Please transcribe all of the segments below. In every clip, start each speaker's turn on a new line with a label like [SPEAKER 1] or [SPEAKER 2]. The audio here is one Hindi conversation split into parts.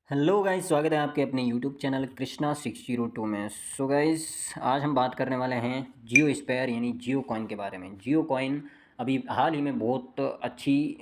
[SPEAKER 1] हेलो गाइस, स्वागत है आपके अपने यूट्यूब चैनल कृष्णा 602 में। सो गाइस, आज हम बात करने वाले हैं जियो स्पेयर यानी जियो कॉइन के बारे में। जियो कॉइन अभी हाल ही में बहुत अच्छी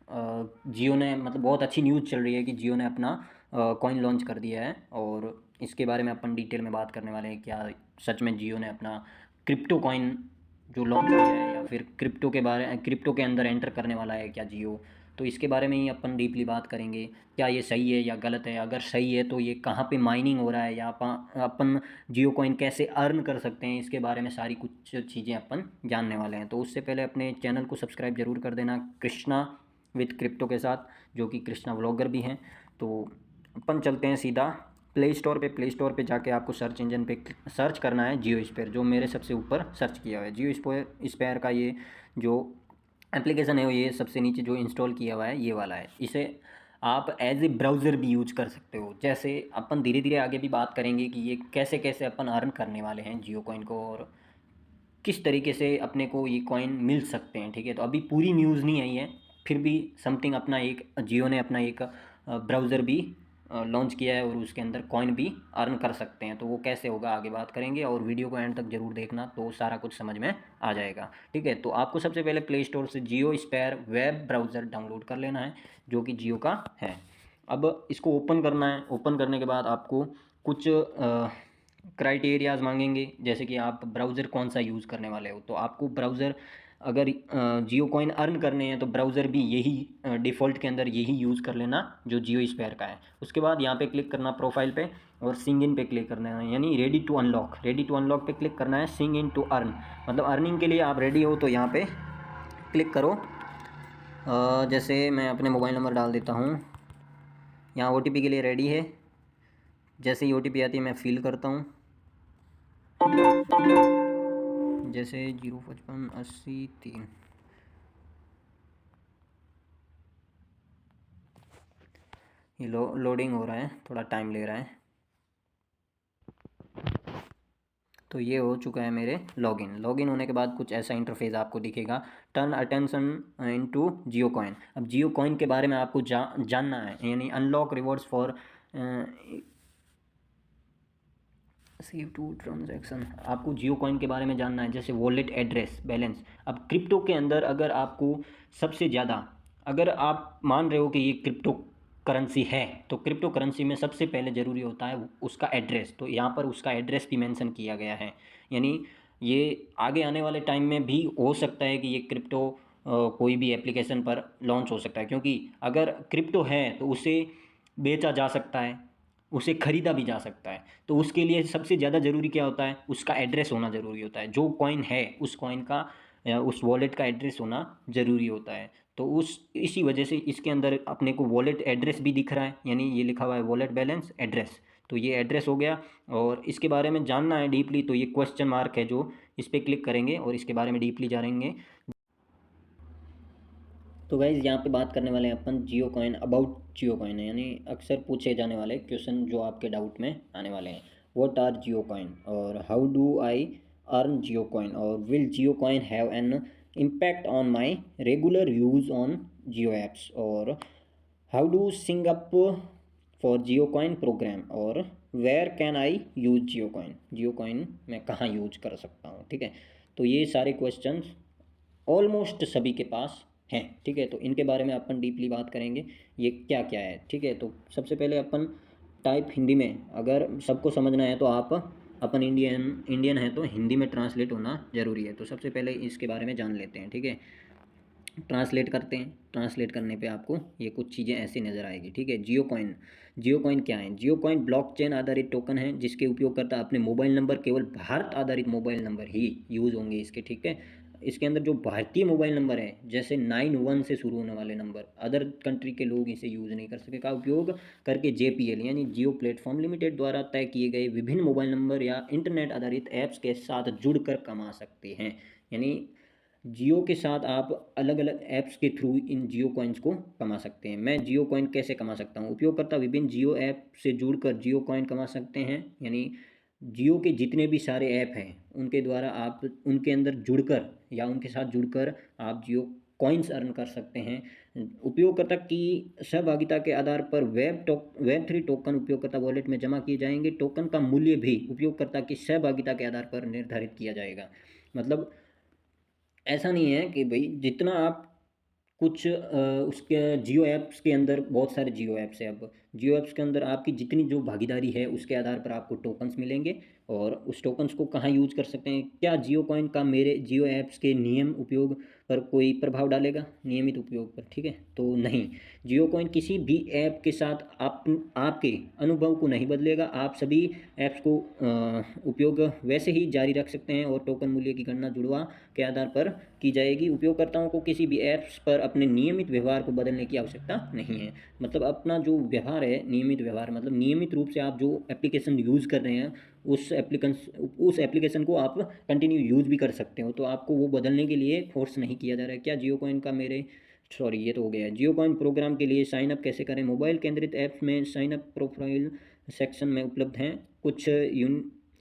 [SPEAKER 1] जियो ने मतलब बहुत अच्छी न्यूज़ चल रही है कि जियो ने अपना कॉइन लॉन्च कर दिया है, और इसके बारे में अपन डिटेल में बात करने वाले हैं। क्या सच में जियो ने अपना क्रिप्टो कॉइन जो लॉन्च किया है, या फिर क्रिप्टो के अंदर एंटर करने वाला है क्या जियो? तो इसके बारे में ही अपन डीपली बात करेंगे। क्या ये सही है या गलत है? अगर सही है तो ये कहाँ पे माइनिंग हो रहा है, या अपन जियो कॉइन कैसे अर्न कर सकते हैं, इसके बारे में सारी कुछ चीज़ें अपन जानने वाले हैं। तो उससे पहले अपने चैनल को सब्सक्राइब जरूर कर देना, कृष्णा विद क्रिप्टो के साथ, जो कि कृष्णा व्लॉगर भी हैं। तो अपन चलते हैं सीधा प्ले स्टोर पे जाके आपको सर्च इंजन पे सर्च करना है जियो स्पेयर, जो मेरे सबसे ऊपर सर्च किया हुआ है। जियो स्पेयर का ये जो एप्लीकेशन है वो ये सबसे नीचे जो इंस्टॉल किया हुआ है ये वाला है। इसे आप एज ए ब्राउज़र भी यूज कर सकते हो। जैसे अपन धीरे धीरे आगे भी बात करेंगे कि ये कैसे कैसे अपन अर्न करने वाले हैं जियो कॉइन को, और किस तरीके से अपने को ये कॉइन मिल सकते हैं। ठीक है, तो अभी पूरी न्यूज़ नहीं आई है, फिर भी समथिंग अपना एक जियो ने अपना एक ब्राउज़र भी लॉन्च किया है, और उसके अंदर कॉइन भी अर्न कर सकते हैं। तो वो कैसे होगा आगे बात करेंगे, और वीडियो को एंड तक ज़रूर देखना, तो सारा कुछ समझ में आ जाएगा। ठीक है, तो आपको सबसे पहले प्ले स्टोर से जियो स्पेयर वेब ब्राउज़र डाउनलोड कर लेना है, जो कि जियो का है। अब इसको ओपन करना है। ओपन करने के बाद आपको कुछ क्राइटेरियाज मांगेंगे, जैसे कि आप ब्राउज़र कौन सा यूज़ करने वाले हो। तो आपको ब्राउज़र अगर जियो कॉइन अर्न करने हैं तो ब्राउज़र भी यही डिफ़ॉल्ट के अंदर यही यूज़ कर लेना जो जियो स्पेयर का है। उसके बाद यहाँ पे क्लिक करना प्रोफाइल पे, और सिंग इन पे क्लिक करना है, यानी रेडी टू अनलॉक पे क्लिक करना है। सिंग इन टू अर्न मतलब अर्निंग के लिए आप रेडी हो तो यहाँ पे क्लिक करो। जैसे मैं अपने मोबाइल नंबर डाल देता हूँ। यहाँ OTP के लिए रेडी है। जैसे ही OTP आती है मैं फिल करता हूँ, जैसे 05583। ये लोडिंग हो रहा है, थोड़ा टाइम ले रहा है। तो ये हो चुका है मेरे लॉगिन होने के बाद कुछ ऐसा इंटरफेस आपको दिखेगा, टर्न अटेंशन इनटू जियो कॉइन। अब जियो कॉइन के बारे में आपको जानना है, यानी unlock rewards for save to transaction. आपको जियो कॉइन के बारे में जानना है, जैसे वॉलेट एड्रेस बैलेंस। अब क्रिप्टो के अंदर अगर आपको सबसे ज़्यादा, अगर आप मान रहे हो कि ये क्रिप्टो करेंसी है, तो क्रिप्टो करेंसी में सबसे पहले ज़रूरी होता है उसका एड्रेस। तो यहाँ पर उसका एड्रेस भी मेंशन किया गया है, यानी ये आगे आने वाले टाइम में भी हो सकता है कि ये क्रिप्टो कोई भी एप्लीकेशन पर लॉन्च हो सकता है, क्योंकि अगर क्रिप्टो है तो उसे बेचा जा सकता है, उसे ख़रीदा भी जा सकता है। तो उसके लिए सबसे ज़्यादा ज़रूरी क्या होता है, उसका एड्रेस होना ज़रूरी होता है। जो कॉइन है उस कॉइन का या उस वॉलेट का एड्रेस होना ज़रूरी होता है। तो उस इसी वजह से इसके अंदर अपने को वॉलेट एड्रेस भी दिख रहा है, यानी ये लिखा हुआ है वॉलेट बैलेंस एड्रेस। तो ये एड्रेस हो गया, और इसके बारे में जानना है डीपली तो ये क्वेश्चन मार्क है जो इस पर क्लिक करेंगे और इसके बारे में डीपली जानेंगे। तो गाइज़ यहाँ पे बात करने वाले हैं अपन जियो कॉइन, अबाउट जियो कॉइन है, यानी अक्सर पूछे जाने वाले क्वेश्चन जो आपके डाउट में आने वाले हैं। व्हाट आर जियो कॉइन, और how do I earn Jio coin, और will Jio coin have an impact on my regular use on Jio apps, और हाउ डू सिंग up for Jio coin programme, और where can I use Jio coin मैं कहाँ यूज कर सकता हूँ। ठीक है, तो ये सारे क्वेश्चन ऑलमोस्ट सभी के पास हैं। ठीक है, तो इनके बारे में अपन डीपली बात करेंगे ये क्या क्या है। ठीक है, तो सबसे पहले अपन टाइप हिंदी में, अगर सबको समझना है तो आप अपन इंडियन है तो हिंदी में ट्रांसलेट होना ज़रूरी है। तो सबसे पहले इसके बारे में जान लेते हैं। ठीक है, ट्रांसलेट करते हैं। ट्रांसलेट करने पे आपको ये कुछ चीज़ें ऐसी नज़र आएगी। ठीक है, जियो कॉइन क्या है? जियो कॉइन ब्लॉकचेन आधारित टोकन है, जिसके उपयोगकर्ता अपने मोबाइल नंबर, केवल भारत आधारित मोबाइल नंबर ही यूज़ होंगे इसके। ठीक है, इसके अंदर जो भारतीय मोबाइल नंबर है, जैसे 91 से शुरू होने वाले नंबर, अदर कंट्री के लोग इसे यूज़ नहीं कर सके, का उपयोग करके JPL यानी जियो प्लेटफॉर्म लिमिटेड द्वारा तय किए गए विभिन्न मोबाइल नंबर या इंटरनेट आधारित ऐप्स के साथ जुड़कर कमा सकते हैं। यानी जियो के साथ आप अलग अलग ऐप्स के थ्रू इन जियो कॉइन्स को कमा सकते हैं। मैं जियो कॉइन कैसे कमा सकता हूँ? उपयोगकर्ता विभिन्न जियो ऐप से जुड़कर जियो कॉइन कमा सकते हैं, यानी जियो के जितने भी सारे ऐप हैं उनके द्वारा आप उनके अंदर जुड़कर या उनके साथ जुड़कर आप जियो कॉइन्स अर्न कर सकते हैं। उपयोगकर्ता की सहभागिता के आधार पर वेब3 टोकन उपयोगकर्ता वॉलेट में जमा किए जाएंगे। टोकन का मूल्य भी उपयोगकर्ता की सहभागिता के आधार पर निर्धारित किया जाएगा। मतलब ऐसा नहीं है कि भाई जितना आप कुछ उसके जियो ऐप्स के अंदर बहुत सारे जियो ऐप्स है। अब जियो ऐप्स के अंदर आपकी जितनी जो भागीदारी है उसके आधार पर आपको टोकन्स मिलेंगे, और उस टोकन्स को कहाँ यूज कर सकते हैं। क्या जियो कॉइन का मेरे जियो ऐप्स के नियम उपयोग पर कोई प्रभाव डालेगा, नियमित उपयोग पर? ठीक है, तो नहीं। जियो कॉइन किसी भी ऐप के साथ आपके अनुभव को नहीं बदलेगा। आप सभी ऐप्स को उपयोग वैसे ही जारी रख सकते हैं, और टोकन मूल्य की गणना जुड़वा के आधार पर की जाएगी। उपयोगकर्ताओं को किसी भी ऐप्स पर अपने नियमित व्यवहार को बदलने की आवश्यकता नहीं है। मतलब अपना जो व्यवहार है, नियमित व्यवहार मतलब नियमित रूप से आप जो एप्लीकेशन यूज़ कर रहे हैं उस एप्लीकेशन को आप कंटिन्यू यूज़ भी कर सकते हो, तो आपको वो बदलने के लिए फोर्स नहीं किया जा रहा है। क्या जियो कॉइन का मेरे सॉरी ये तो हो गया है। जियो कॉइन प्रोग्राम के लिए साइन अप कैसे करें? मोबाइल केंद्रित ऐप्स में साइन अप प्रोफाइल सेक्शन में उपलब्ध हैं। कुछ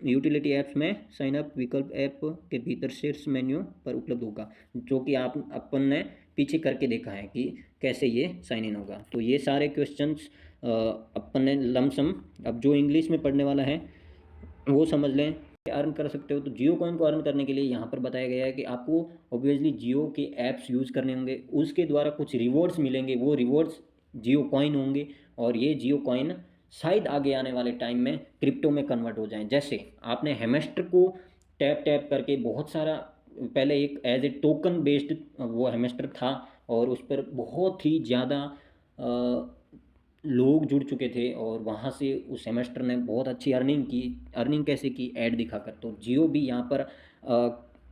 [SPEAKER 1] यूटिलिटी ऐप्स में साइन अप विकल्प ऐप के भीतर शीर्ष मेन्यू पर उपलब्ध होगा, जो कि आप अपन ने पीछे करके देखा है कि कैसे ये साइन इन होगा। तो ये सारे क्वेश्चंस अपन ने लमसम, अब जो इंग्लिश में पढ़ने वाला है वो समझ लें। अर्न कर सकते हो, तो जियो कॉइन को अर्न करने के लिए यहाँ पर बताया गया है कि आपको ऑब्वियसली जियो के ऐप्स यूज़ करने होंगे, उसके द्वारा कुछ रिवॉर्ड्स मिलेंगे, वो रिवॉर्ड्स जियो कॉइन होंगे, और ये जियो कॉइन शायद आगे आने वाले टाइम में क्रिप्टो में कन्वर्ट हो जाएं। जैसे आपने हेमेस्टर को टैप टैप करके बहुत सारा, पहले एक एज ए टोकन बेस्ड वो हेमेस्टर था, और उस पर बहुत ही ज़्यादा लोग जुड़ चुके थे, और वहाँ से उस सेमेस्टर ने बहुत अच्छी अर्निंग की। अर्निंग कैसे की? ऐड दिखाकर। तो जियो भी यहाँ पर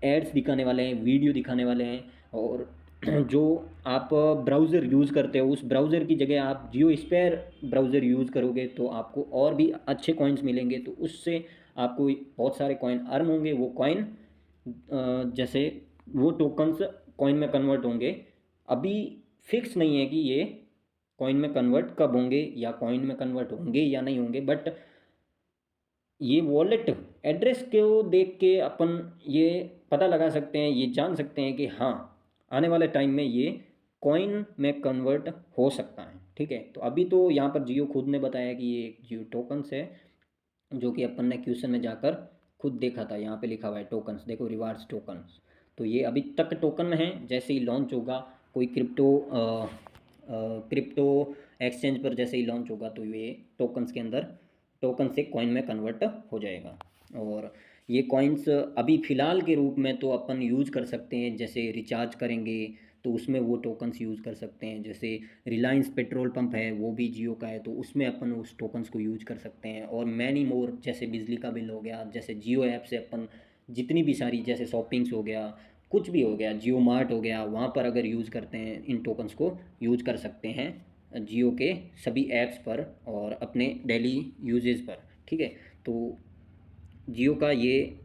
[SPEAKER 1] एड्स दिखाने वाले हैं, वीडियो दिखाने वाले हैं, और जो आप ब्राउज़र यूज़ करते हो उस ब्राउज़र की जगह आप जियो स्पेयर ब्राउज़र यूज़ करोगे तो आपको और भी अच्छे कॉइन्स मिलेंगे। तो उससे आपको बहुत सारे कॉइन अर्न होंगे। वो कॉइन जैसे वो टोकन्स कॉइन में कन्वर्ट होंगे। अभी फिक्स नहीं है कि ये कॉइन में कन्वर्ट कब होंगे, या कॉइन में कन्वर्ट होंगे या नहीं होंगे, बट ये वॉलेट एड्रेस को देख के अपन ये पता लगा सकते हैं, ये जान सकते हैं कि हाँ आने वाले टाइम में ये कॉइन में कन्वर्ट हो सकता है। ठीक है, तो अभी तो यहाँ पर जियो खुद ने बताया कि ये जियो टोकन्स है, जो कि अपन ने क्वेश्चन में जाकर खुद देखा था। यहाँ पे लिखा हुआ है टोकन्स, देखो रिवार्ड्स टोकन्स। तो ये अभी तक टोकन में है, जैसे ही लॉन्च होगा कोई क्रिप्टो एक्सचेंज पर जैसे ही लॉन्च होगा तो ये टोकन्स के अंदर टोकन से कॉइन में कन्वर्ट हो जाएगा। और ये कॉइन्स अभी फ़िलहाल के रूप में तो अपन यूज़ कर सकते हैं, जैसे रिचार्ज करेंगे तो उसमें वो टोकन्स यूज़ कर सकते हैं। जैसे रिलायंस पेट्रोल पंप है वो भी जियो का है, तो उसमें अपन उस टोकन्स को यूज कर सकते हैं। और मैनी मोर, जैसे बिजली का बिल हो गया, जैसे जियो ऐप से अपन जितनी भी सारी जैसे शॉपिंग्स हो गया, कुछ भी हो गया, जियो मार्ट हो गया, वहाँ पर अगर यूज़ करते हैं इन टोकन्स को यूज कर सकते हैं जियो के सभी ऐप्स पर और अपने डेली यूजेस पर। ठीक है, तो जियो का ये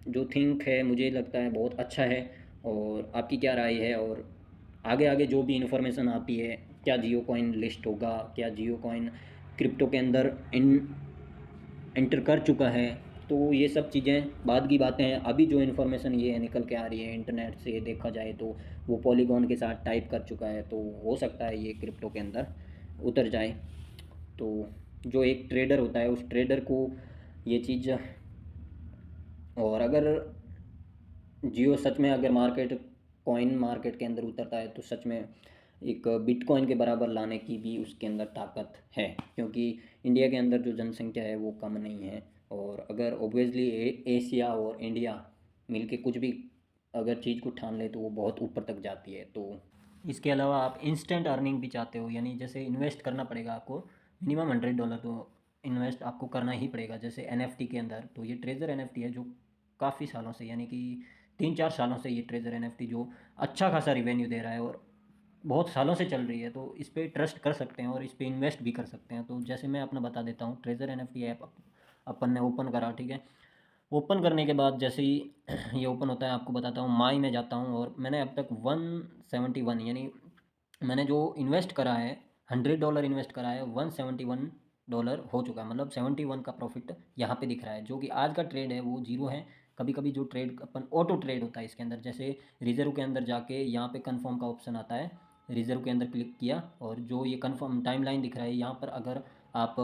[SPEAKER 1] जो थिंक है मुझे लगता है बहुत अच्छा है। और आपकी क्या राय है? और आगे आगे जो भी इन्फॉर्मेशन आती है, क्या जियो कॉइन लिस्ट होगा, क्या जियो कॉइन क्रिप्टो के अंदर एंटर कर चुका है, तो ये सब चीज़ें बाद की बातें हैं। अभी जो इन्फॉर्मेशन ये निकल के आ रही है इंटरनेट से देखा जाए तो वो पॉलीगॉन के साथ टाइप कर चुका है, तो हो सकता है ये क्रिप्टो के अंदर उतर जाए। तो जो एक ट्रेडर होता है उस ट्रेडर को ये चीज़, और अगर जियो सच में अगर कॉइन मार्केट के अंदर उतरता है तो सच में एक बिटकॉइन के बराबर लाने की भी उसके अंदर ताकत है, क्योंकि इंडिया के अंदर जो जनसंख्या है वो कम नहीं है। और अगर ओबियसली एशिया और इंडिया मिलके कुछ भी अगर चीज़ को ठान ले तो वो बहुत ऊपर तक जाती है। तो इसके अलावा आप इंस्टेंट अर्निंग भी चाहते हो, यानी जैसे इन्वेस्ट करना पड़ेगा आपको मिनिमम $100 तो इन्वेस्ट आपको करना ही पड़ेगा। जैसे एनएफटी के अंदर, तो ये ट्रेजर एनएफटी है जो काफ़ी सालों से, यानी कि 3-4 सालों से ये ट्रेजर एनएफटी जो अच्छा खासा रिवेन्यू दे रहा है और बहुत सालों से चल रही है, तो इस पर ट्रस्ट कर सकते हैं और इस पर इन्वेस्ट भी कर सकते हैं। तो जैसे मैं अपना बता देता हूँ, ट्रेजर एनएफटी ऐप अपन ने ओपन करा। ठीक है, ओपन करने के बाद जैसे ही ये ओपन होता है आपको बताता हूँ, माई में जाता हूँ और मैंने अब तक 171, यानी मैंने जो इन्वेस्ट करा है $100 इन्वेस्ट करा है, $171 हो चुका है। मतलब 71 का प्रॉफिट यहाँ पे दिख रहा है। जो कि आज का ट्रेड है वो जीरो है। कभी कभी जो ट्रेड अपन ऑटो ट्रेड होता है इसके अंदर, जैसे रिजर्व के अंदर जाके यहाँ पे कंफर्म का ऑप्शन आता है, रिज़र्व के अंदर क्लिक किया और जो ये कन्फर्म टाइमलाइन दिख रहा है यहाँ पर अगर आप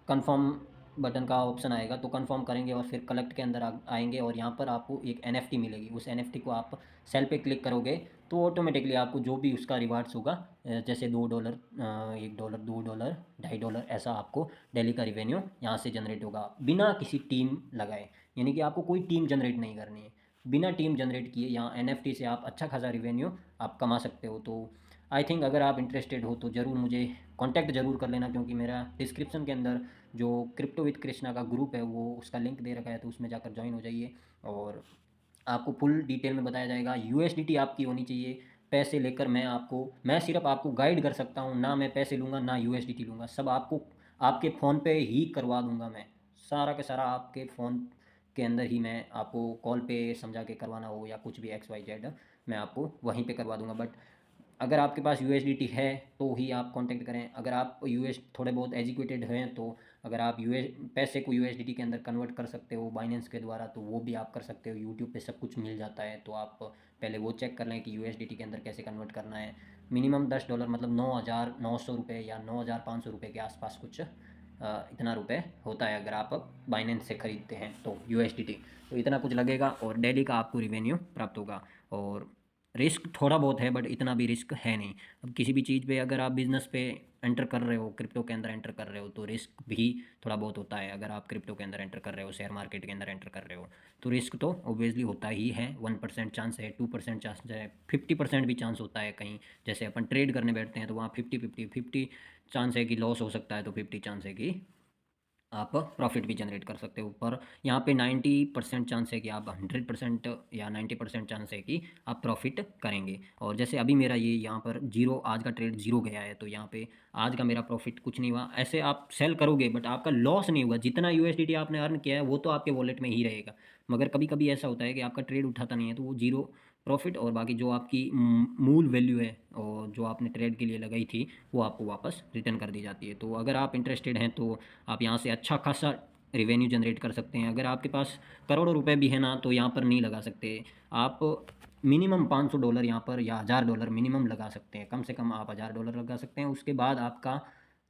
[SPEAKER 1] कन्फर्म बटन का ऑप्शन आएगा तो कन्फर्म करेंगे और फिर कलेक्ट के अंदर आएंगे और यहाँ पर आपको एक NFT मिलेगी। उस NFT को आप सेल पे क्लिक करोगे तो ऑटोमेटिकली आपको जो भी उसका रिवार्ड्स होगा जैसे $2, $1, $2, $2.5 ऐसा आपको डेली का रिवेन्यू यहाँ से जनरेट होगा बिना किसी टीम लगाए। यानी कि आपको कोई टीम जनरेट नहीं करनी है, बिना टीम जनरेट किए यहाँ NFT से आप अच्छा खासा रिवेन्यू आप कमा सकते हो। तो आई थिंक अगर आप इंटरेस्टेड हो तो ज़रूर मुझे कांटेक्ट ज़रूर कर लेना, क्योंकि मेरा डिस्क्रिप्शन के अंदर जो क्रिप्टो विद कृष्णा का ग्रुप है वो उसका लिंक दे रखा है, तो उसमें जाकर ज्वाइन हो जाइए और आपको फुल डिटेल में बताया जाएगा। USDT आपकी होनी चाहिए। पैसे लेकर मैं सिर्फ आपको गाइड कर सकता हूँ, ना मैं पैसे लूँगा ना USDT लूँगा, सब आपको आपके फ़ोन पे ही करवा दूँगा। मैं सारा का सारा आपके फ़ोन के अंदर ही मैं आपको कॉल पे समझा के करवाना हो या कुछ भी XYZ मैं आपको वहीं पे करवा दूँगा। बट अगर आपके पास USDT है तो ही आप कांटेक्ट करें। अगर आप थोड़े बहुत एजुकेटेड हैं तो अगर आप पैसे को USDT के अंदर कन्वर्ट कर सकते हो बाइनेंस के द्वारा तो वो भी आप कर सकते हो। यूट्यूब पे सब कुछ मिल जाता है, तो आप पहले वो चेक कर लें कि USDT के अंदर कैसे कन्वर्ट करना है। मिनिमम $10 मतलब 9,900 रुपये या 9,500 रुपये के आसपास कुछ इतना रुपए होता है अगर आप बाइनेंस से ख़रीदते हैं तो USDT। तो इतना कुछ लगेगा और डेली का आपको रिवेन्यू प्राप्त होगा। और रिस्क थोड़ा बहुत है बट इतना भी रिस्क है नहीं। अब किसी भी चीज़ पे अगर आप बिज़नेस पे एंटर कर रहे हो, क्रिप्टो के अंदर एंटर कर रहे हो तो रिस्क भी थोड़ा बहुत होता है। अगर आप क्रिप्टो के अंदर एंटर कर रहे हो, शेयर मार्केट के अंदर एंटर कर रहे हो तो रिस्क तो ऑब्वियसली होता ही है। 1% चांस है, 2% चांस है, 50% भी चांस होता है। कहीं जैसे अपन ट्रेड करने बैठते हैं तो वहाँ 50 चांस है कि लॉस हो सकता है, तो 50 चांस है कि आप प्रॉफिट भी जनरेट कर सकते हो। पर यहाँ पे 90% चांस है कि आप 100% या 90% चांस है कि आप प्रॉफिट करेंगे। और जैसे अभी मेरा ये यहाँ पर जीरो, आज का ट्रेड जीरो गया है, तो यहाँ पे आज का मेरा प्रॉफिट कुछ नहीं हुआ। ऐसे आप सेल करोगे बट आपका लॉस नहीं हुआ। जितना USDT आपने अर्न किया है वो तो आपके वॉलेट में ही रहेगा, मगर कभी कभी ऐसा होता है कि आपका ट्रेड उठाता नहीं है तो वो जीरो प्रॉफिट और बाकी जो आपकी मूल वैल्यू है और जो आपने ट्रेड के लिए लगाई थी वो आपको वापस रिटर्न कर दी जाती है। तो अगर आप इंटरेस्टेड हैं तो आप यहाँ से अच्छा खासा रेवेन्यू जनरेट कर सकते हैं। अगर आपके पास करोड़ों रुपए भी है ना तो यहाँ पर नहीं लगा सकते आप। मिनिमम $500 यहाँ पर या $1,000 मिनिमम लगा सकते हैं। कम से कम आप $1,000 लगा सकते हैं। उसके बाद आपका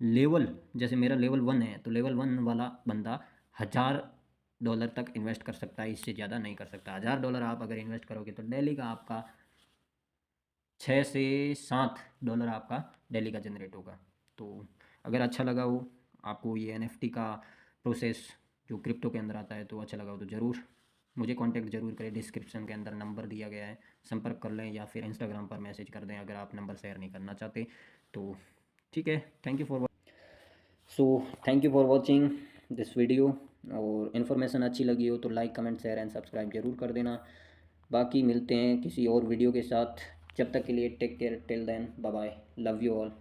[SPEAKER 1] लेवल, जैसे मेरा लेवल 1 है तो लेवल 1 वाला बंदा $1,000 तक इन्वेस्ट कर सकता है, इससे ज़्यादा नहीं कर सकता। $1,000 आप अगर इन्वेस्ट करोगे तो डेली का आपका $6 से $7 आपका डेली का जनरेट होगा। तो अगर अच्छा लगा हो आपको ये NFT का प्रोसेस जो क्रिप्टो के अंदर आता है तो अच्छा लगा हो तो ज़रूर मुझे कांटेक्ट ज़रूर करें। डिस्क्रिप्शन के अंदर नंबर दिया गया है, संपर्क कर लें या फिर इंस्टाग्राम पर मैसेज कर दें अगर आप नंबर शेयर नहीं करना चाहते तो। ठीक है, thank you for watching this video. और इन्फॉर्मेशन अच्छी लगी हो तो like, comment, share and subscribe ज़रूर कर देना। बाकी मिलते हैं किसी और वीडियो के साथ, जब तक के लिए take care, till then bye bye, love you all.